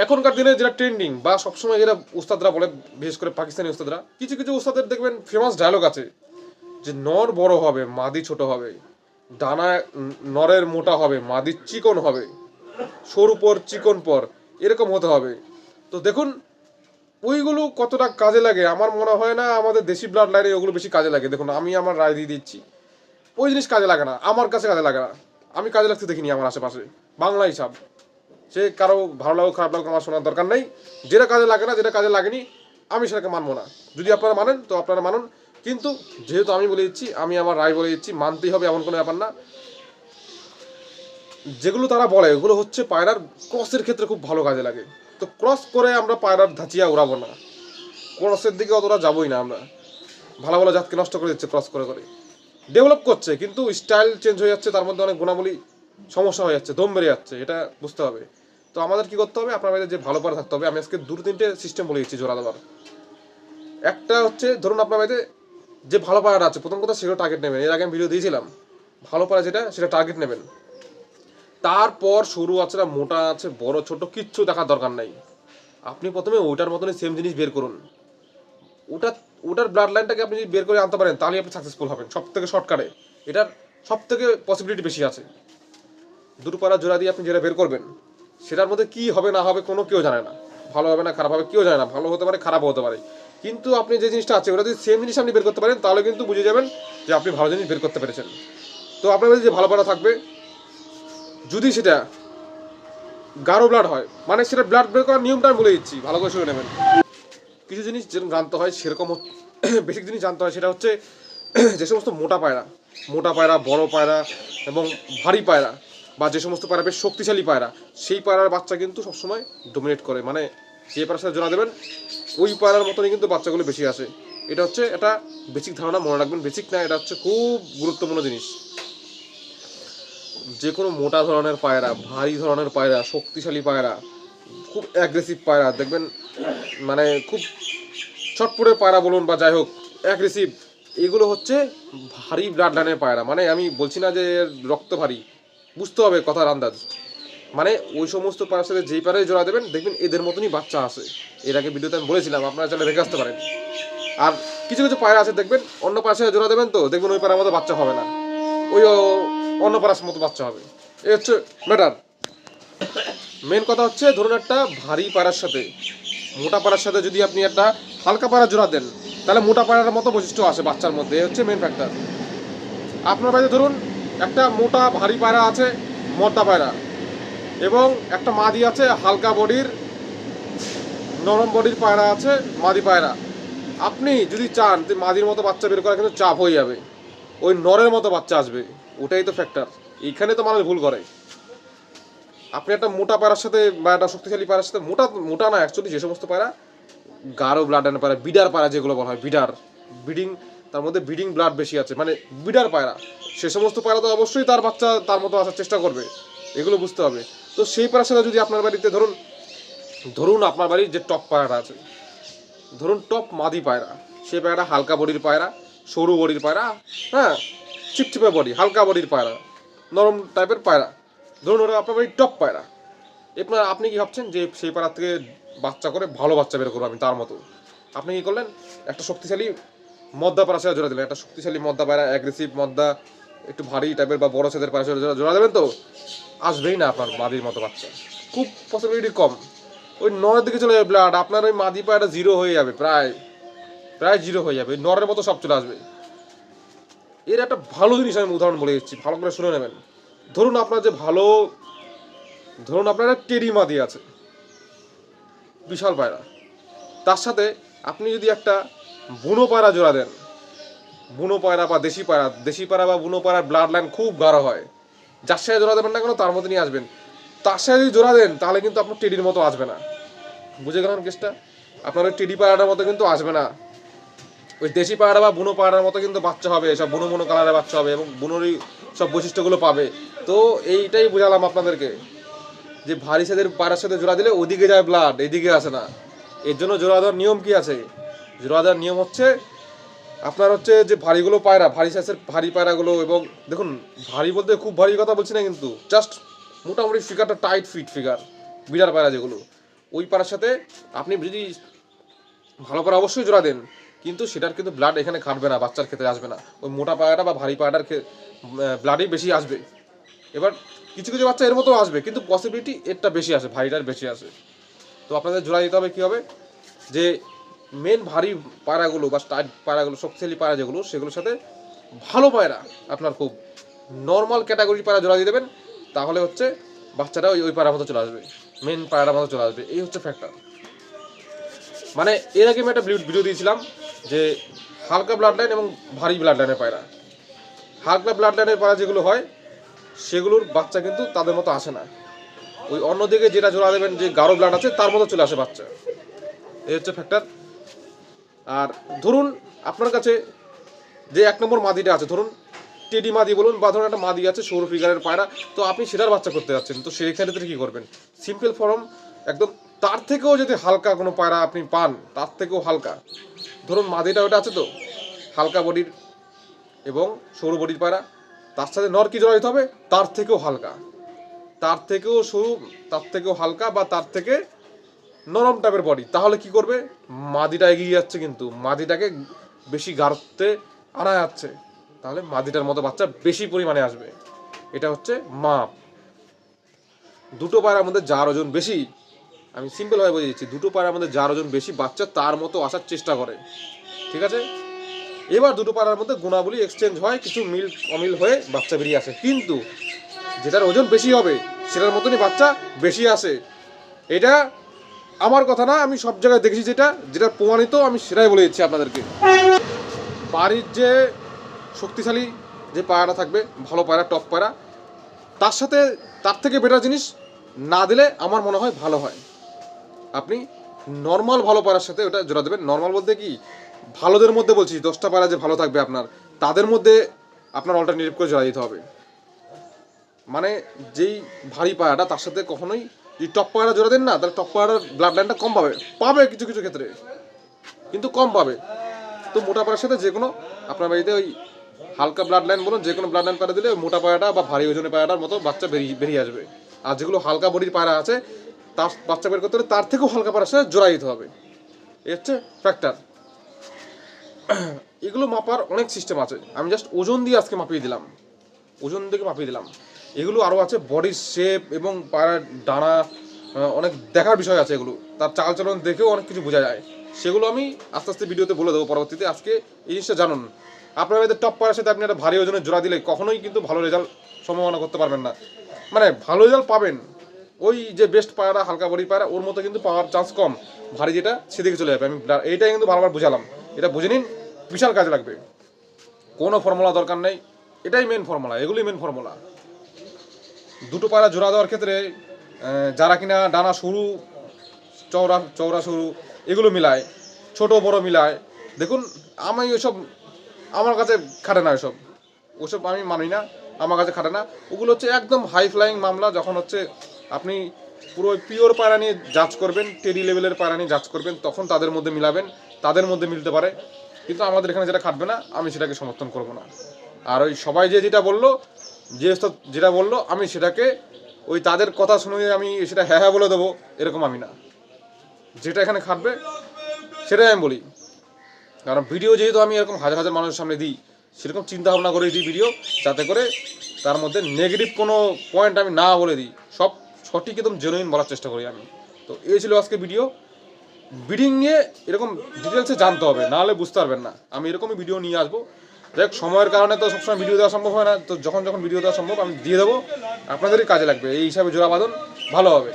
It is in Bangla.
এখনকার দিনে যেটা ট্রেন্ডিং বা সবসময় যেটা উস্তাদরা বলে, বিশেষ করে পাকিস্তানি উস্তাদরা, কিছু কিছু উস্তাদের দেখবেন ফেমাস ডায়লগ আছে যে নর বড় হবে মাদি ছোট হবে, ডানা নরের মোটা হবে মাদির চিকন হবে, সরু পর চিকন পর এরকম হতে হবে। তো দেখুন ওইগুলো কতটা কাজে লাগে আমার মনে হয় না আমাদের দেশি ব্লাড লাইনে ওগুলো বেশি কাজে লাগে। দেখুন আমি আমার রায় দিয়ে দিচ্ছি, ওই জিনিস কাজে লাগে না, আমার কাছে কাজে লাগে না, আমি কাজে লাগতে দেখিনি আমার আশেপাশে। বাংলা হিসাব, সে কারো ভালো লাগুক খারাপ লাগুক আমার শোনার দরকার নেই। যেটা কাজে লাগে না, যেটা কাজে লাগেনি, আমি সেটাকে মানবো না। যদি আপনারা মানেন তো আপনারা মানুন, কিন্তু যেহেতু আমি বলে দিচ্ছি, আমি আমার রায় বলে দিচ্ছি, মানতেই হবে এমন কোনো ব্যাপার না। যেগুলো তারা বলে ওগুলো হচ্ছে পায়রার ক্রসের ক্ষেত্রে খুব ভালো কাজে লাগে। তো ক্রস করে আমরা পায়রার ধাঁচিয়া উড়াবো না, ক্রসের দিকে অতটা যাবোই না আমরা। ভালো ভালো জাতকে নষ্ট করে দিচ্ছে ক্রস করে করে। ডেভেলপ করছে কিন্তু স্টাইল চেঞ্জ হয়ে যাচ্ছে, তার মধ্যে অনেক গুণাবলী সমস্যা হয়ে যাচ্ছে, দম বেড়ে যাচ্ছে, এটা বুঝতে হবে। তো আমাদের কি করতে হবে, আপনার বাড়িতে যে ভালো পায়রা থাকতে হবে। আমি আজকে দুটো তিনটে সিস্টেম বলে দিচ্ছি জোড়া দেওয়ার। একটা হচ্ছে ধরুন আপনার বাড়িতে যে ভালো পায়রা আছে, প্রথম কথা সেগুলো টার্গেট নেবেন। এর আগে আমি ভিডিও দিয়েছিলাম, ভালো পায়রা যেটা সেটা টার্গেট নেবেন। তারপর সরু আছে না মোটা আছে বড় ছোট কিচ্ছু দেখার দরকার নাই, আপনি প্রথমে ওটার মতনই সেম জিনিস বের করুন। ওটা ওটার ব্লাড লাইনটাকে আপনি যদি বের করে আনতে পারেন তাহলে আপনি সাকসেসফুল হবেন সব থেকে শর্টকাটে। এটার সব থেকে পসিবিলিটি বেশি আছে। দুটো পাড়া জোড়া দিয়ে আপনি যেটা বের করবেন সেটার মধ্যে কি হবে না হবে কোনো কেউ জানে না, ভালো হবে না খারাপ হবে কেউ জানে না, ভালো হতে পারে খারাপ হতে পারে। কিন্তু আপনি যে জিনিসটা আছে ওটা যদি সেম জিনিস আপনি বের করতে পারেন তাহলে কিন্তু বুঝে যাবেন যে আপনি ভালো জিনিস বের করতে পেরেছেন। তো আপনার কাছে যে ভালো পাড়া থাকবে, যদি সেটা গাঢ় ব্লাড হয়, মানে সেটা ব্লাড বের করার নিয়মটা আমি বলে দিচ্ছি, ভালো করে শুনে নেবেন। কিছু জিনিস যেরকম জানতে হয় সেরকম বেসিক জিনিস জানতে হয়। সেটা হচ্ছে যে সমস্ত মোটা পায়রা বড় পায়রা এবং ভারী পায়রা, বা যে সমস্ত পায়রা বেশ শক্তিশালী পায়রা, সেই পায়রার বাচ্চা কিন্তু সবসময় ডোমিনেট করে। মানে যে পায়রার সাথে জোড়া দেবেন ওই পায়রার মতনই কিন্তু বাচ্চাগুলো বেশি আসে। এটা হচ্ছে একটা বেসিক ধারণা, মনে রাখবেন। বেসিক না, এটা হচ্ছে খুব গুরুত্বপূর্ণ জিনিস। যে কোনো মোটা ধরনের পায়রা, ভারী ধরনের পায়রা, শক্তিশালী পায়রা, খুব অ্যাগ্রেসিভ পায়রা দেখবেন, মানে খুব ছটপটের পায়রা বলুন বা যাই হোক অ্যাগ্রেসিভ, এগুলো হচ্ছে ভারী ব্লাড লাইনের পায়রা। মানে আমি বলছি না যে রক্ত ভারী, বুঝতে হবে কথার আন্দাজ। মানে ওই সমস্ত পায়রার সাথে যেই পায়রাই জোড়া দেবেন দেখবেন এদের মতনই বাচ্চা আসে। এর আগে ভিডিওতে আমি বলেছিলাম, আপনারা চাইলে দেখে আসতে পারেন। আর কিছু কিছু পায়রা আছে দেখবেন অন্য পায়রার সাথে জোড়া দেবেন তো দেখবেন ওই পায়রার মতো বাচ্চা হবে না, ওই অন্য পায়রার মতো বাচ্চা হবে। এই হচ্ছে ম্যাটার। মেন কথা হচ্ছে ধরুন একটা ভারী পায়রার সাথে মোটা পায়রার সাথে যদি আপনি একটা হালকা পায়রা জোড়া দেন তাহলে মোটা পায়রার মতো বৈশিষ্ট্য আসে বাচ্চার মধ্যে, এই হচ্ছে মেন ফ্যাক্টর। আপনার বাড়িতে ধরুন একটা মোটা ভারী পায়রা আছে মদ্দা পায়রা, এবং একটা মাদি আছে হালকা বডির নরম বডির পায়রা আছে মাদি পায়রা। আপনি যদি চান যে মাদির মতো বাচ্চা বের করা কিন্তু চাপ হয়ে যাবে, ওই নরের মতো বাচ্চা আসবে। ওটাই তো ফ্যাক্টর, এইখানে তো মানুষ ভুল করে। আপনি একটা মোটা পায়রার সাথে বা একটা শক্তিশালী পায়রার সাথে, মোটা মোটা না অ্যাকচুয়ালি, যে সমস্ত পায়রা গাঢ় ব্লাড আনে পায়রা, বিডার পায়রা যেগুলো বলা হয়, বিডার ব্রিডিং, তার মধ্যে ব্রিডিং ব্লাড বেশি আছে, মানে বিডার পায়রা, সে সমস্ত পায়রা তো অবশ্যই তার বাচ্চা তার মতো আসার চেষ্টা করবে, এগুলো বুঝতে হবে। তো সেই পায়রার সাথে যদি আপনার বাড়িতে ধরুন ধরুন আপনার বাড়ির যে টপ পায়রাটা আছে, ধরুন টপ মাদি পায়রা, সেই পায়রাটা হালকা বডির পায়রা, সরু বডির পায়রা, হ্যাঁ চিপচিপে বডি, হালকা বডির পায়রা, নরম টাইপের পায়রা, ধরুন ওটা আপনার বাড়ির টপ পায়রা। এবার আপনি কি ভাবছেন যে সেই পাড়ার থেকে বাচ্চা করে ভালো বাচ্চা বের করবো আমি তার মতো? আপনি কি করলেন, একটা শক্তিশালী মদ্দা পাড়ার সাথে জোড়া দিলেন, একটা শক্তিশালী মদ্দা পায়রা, অ্যাগ্রেসিভ মদ্দা, একটু ভারী টাইপের বা বড় ছেদের পায়রা সাথে জোড়া দেবেন তো আসবেই না আপনার মাদির মতো বাচ্চা, খুব পসিবিলিটি কম। ওই নরের দিকে চলে যাবে ব্লাড, আপনার ওই মাদি পায়রাটা জিরো হয়ে যাবে, প্রায় প্রায় জিরো হয়ে যাবে, নরের মতো সব চলে আসবে। এর একটা ভালো জিনিস আমি উদাহরণ বলে দিচ্ছি, ভালো করে শুনে নেবেন। ধরুন আপনার যে ভালো, ধরুন আপনার একটা টেরি মাদি আছে, বিশাল পায়রা, তার সাথে আপনি যদি একটা বুনো পায়রা জোড়া দেন, বুনো পায়রা বা দেশি পায়রা বা বুনো পায়রার ব্লাড লাইন খুব গাঢ় হয়, যার সাথে জোড়া দেবেন না কেন তার মতো নিয়ে আসবেন। তার সাথে যদি জোড়া দেন তাহলে কিন্তু আপনার টেডির মতো আসবে না, বুঝে গেলেন কেসটা? আপনার ওই টেডি পায়রাটার মতো কিন্তু আসবে না, ওই দেশি পায়রা বা বুনো পায়রার মতো কিন্তু বাচ্চা হবে, সব বুনো বুনো কালারের বাচ্চা হবে এবং বুনোরই সব বৈশিষ্ট্যগুলো পাবে। তো এইটাই বোঝালাম আপনাদেরকে যে ভারী সাদের পায়রার সাথে জোড়া দিলে ওদিকে যায় ব্লাড, এদিকে আসে না। এর জন্য জোড়া দেওয়ার নিয়ম কি আছে? জোড়া দেওয়ার নিয়ম হচ্ছে আপনার হচ্ছে যে ভারীগুলো পায়রা, ভারী সাইজের ভারী পায়রাগুলো, এবং দেখুন ভারী বলতে খুব ভারী কথা বলছি না কিন্তু, জাস্ট মোটামুটি ফিগারটা টাইট ফিট ফিগার, বিড়ার পায়রা যেগুলো, ওই পাড়ার সাথে আপনি যদি ভালো করে অবশ্যই জোড়া দেন, কিন্তু সেটার কিন্তু ব্লাড এখানে খাটবে না, বাচ্চার ক্ষেত্রে আসবে না। ওই মোটা পায়রাটা বা ভারী পায়রাটার ব্লাডই বেশি আসবে। এবার কিছু কিছু বাচ্চা এর মতো আসবে, কিন্তু পসিবিলিটি এরটা বেশি আসে, ভারীটার বেশি আসে। তো আপনাদের জোড়া দিতে হবে কী হবে, যে মেন ভারী পায়রাগুলো বা টাইট পায়রাগুলো, শক্তিশালী পায়রা যেগুলো, সেগুলোর সাথে ভালো পায়রা আপনার খুব নর্মাল ক্যাটাগরির পায়রা জোড়া দিয়ে দেবেন, তাহলে হচ্ছে বাচ্চাটা ওই পায়রার মতো চলে আসবে, মেন পায়রার মতো চলে আসবে। এই হচ্ছে ফ্যাক্টর। মানে এর আগে আমি একটা ভিডিও দিয়েছিলাম যে হালকা ব্লাড লাইন এবং ভারী ব্লাড লাইনের পায়রা। হালকা ব্লাড লাইনের পায়রা যেগুলো হয় সেগুলোর বাচ্চা কিন্তু তাদের মতো আসে না, ওই অন্যদিকে যেটা জোড়া দেবেন যে গাঢ় ব্লাড আছে তার মতো চলে আসে বাচ্চা। এই হচ্ছে ফ্যাক্টর। আর ধরুন আপনার কাছে যে 1 নম্বর মাদিটা আছে, ধরুন টেডি মাদি বলুন, বা ধরুন একটা মাদি আছে সৌর ফিগারের পায়রা, তো আপনি সেটার বাচ্চা করতে যাচ্ছেন, তো সেই ক্ষেত্রে কী করবেন, সিম্পল ফর্ম একদম তার থেকেও যদি হালকা কোনো পায়রা আপনি পান, তার থেকেও হালকা, ধরুন মাদিটা ওটা আছে তো হালকা বডির এবং সরু বডির পায়রা, তার সাথে নর কি জোড়া দিতে হবে, তার থেকেও হালকা, তার থেকেও সরু, তার থেকেও হালকা, বা তার থেকে নরম টাইপের বডি। তাহলে কি করবে, মাদিটা এগিয়ে যাচ্ছে, কিন্তু মাদিটাকে বেশি গাঢ়তে আনা যাচ্ছে, তাহলে মাদিটার মতো বাচ্চা বেশি পরিমাণে আসবে। এটা হচ্ছে মাপ। দুটো পায়রার মধ্যে যার ওজন বেশি, আমি সিম্পলভাবে বলে দিচ্ছি, দুটো পায়রার মধ্যে যার ওজন বেশি বাচ্চা তার মতো আসার চেষ্টা করে, ঠিক আছে। এবার দুটো পায়রার মধ্যে গুণাবলী এক্সচেঞ্জ হয়, কিছু মিল অমিল হয়ে বাচ্চা বেরিয়ে আসে, কিন্তু যেটার ওজন বেশি হবে সেটার মতনই বাচ্চা বেশি আসে। এটা আমার কথা না, আমি সব জায়গায় দেখেছি, যেটা প্রমাণিত আমি সেটাই বলে দিচ্ছি আপনাদেরকে। বাড়ির যে শক্তিশালী যে পায়রা থাকবে, ভালো পায়রা, টপ পায়রা, তার সাথে তার থেকে বেটার জিনিস না দিলে আমার মনে হয় ভালো হয়। আপনি নর্মাল ভালো পায়রার সাথে ওটা জোড়া দেবেন। নর্মাল বলতে কি, ভালোদের মধ্যে বলছি, 10টা পায়রা যে ভালো থাকবে আপনার, তাদের মধ্যে আপনার অল্টারনেটিভ করে জোড়া দিতে হবে। মানে যেই ভারী পায়রাটা তার সাথে কখনোই যদি টপ পায়রা জোড়া দেন না, তাহলে টপ পায়রার ব্লাড লাইনটা কম পাবে কিছু কিছু ক্ষেত্রে, কিন্তু কম পাবে। তো মোটা পায়রার সাথে যে কোনো আপনার বাড়িতে ওই হালকা ব্লাড লাইন বলুন, যে কোনো ব্লাড লাইন পায়রা দিলে মোটা পায়রাটা বা ভারী ওজনের পায়রাটার মতো বাচ্চা বেরিয়ে আসবে। আর যেগুলো হালকা বডির পায়রা আছে, তার বাচ্চা বের করতে হলে তার থেকেও হালকা পায়রার সাথে জোড়া দিতে হবে। এই হচ্ছে ফ্যাক্টর। এগুলো মাপার অনেক সিস্টেম আছে, আমি জাস্ট ওজন দিয়ে আজকে মাপিয়ে দিলাম, ওজন থেকে মাপিয়ে দিলাম। এগুলো আরও আছে, বডির শেপ এবং পায়রার ডানা, অনেক দেখার বিষয় আছে, এগুলো তার চালচলন দেখেও অনেক কিছু বোঝা যায়। সেগুলো আমি আস্তে আস্তে ভিডিওতে বলে দেবো পরবর্তীতে। আজকে এই জিনিসটা জানুন। আপনার এদের টপ পায়রার সাথে আপনি একটা ভারী ওজনের জোড়া দিলে কখনোই কিন্তু ভালো রেজাল্ট সম্ভাবনা করতে পারবেন না। মানে ভালো রেজাল্ট পাবেন, ওই যে বেস্ট পায়রা হালকা বডি পায়রা ওর মতো কিন্তু পাওয়ার চান্স কম, ভারী যেটা সেদিকে চলে যাবে। আমি এইটাই কিন্তু বারবার বুঝালাম, এটা বুঝে নিন, বিশাল কাজে লাগবে। কোনো ফর্মুলা দরকার নেই, এটাই মেন ফর্মুলা, এগুলোই মেন ফর্মুলা। দুটো পায়রা জোড়া দেওয়ার ক্ষেত্রে যারা কিনা ডানা সরু, চওড়া সরু এগুলো মিলায়, ছোট বড় মিলায়, দেখুন আমি ওইসব আমার কাছে খাটে না, ওসব আমি মানি না, আমার কাছে খাটে না। ওগুলো হচ্ছে একদম হাই ফ্লাইং মামলা। যখন হচ্ছে আপনি পুরো পিওর পায়রা নিয়ে জাজ করবেন, টেডি লেভেলের পায়রা নিয়ে জাজ করবেন, তখন তাদের মধ্যে মিলাবেন, তাদের মধ্যে মিলতে পারে। কিন্তু আমাদের এখানে যেটা খাটবে না, আমি সেটাকে সমর্থন করব না। আর ওই সবাই যেটা বললো, যেটা বললো আমি সেটাকে ওই তাদের কথা শুনে আমি সেটা হ্যাঁ বলে দেবো, এরকম আমি না। যেটা এখানে খাটবে সেটাই আমি বলি। কারণ ভিডিও যেহেতু আমি এরকম হাজার হাজার মানুষের সামনে দিই, সেরকম চিন্তা ভাবনা করে দিই ভিডিও, যাতে করে তার মধ্যে নেগেটিভ কোনো পয়েন্ট আমি না বলে দিই, সব সঠিক একদম জেনুইন বলার চেষ্টা করি আমি। তো এই ছিল আজকে ভিডিও। ব্রিডিং নিয়ে এরকম ডিটেলসে জানতে হবে, নাহলে বুঝতে পারবেন না। আমি এরকমই ভিডিও নিয়ে আসবো। দেখ সময়ের কারণে তো সবসময় ভিডিও দেওয়া সম্ভব হয় না, তো যখন ভিডিও দেওয়া সম্ভব আমি দিয়ে দেবো, আপনাদেরই কাজে লাগবে। এই হিসাবে জোড়া বাঁধন ভালো হবে।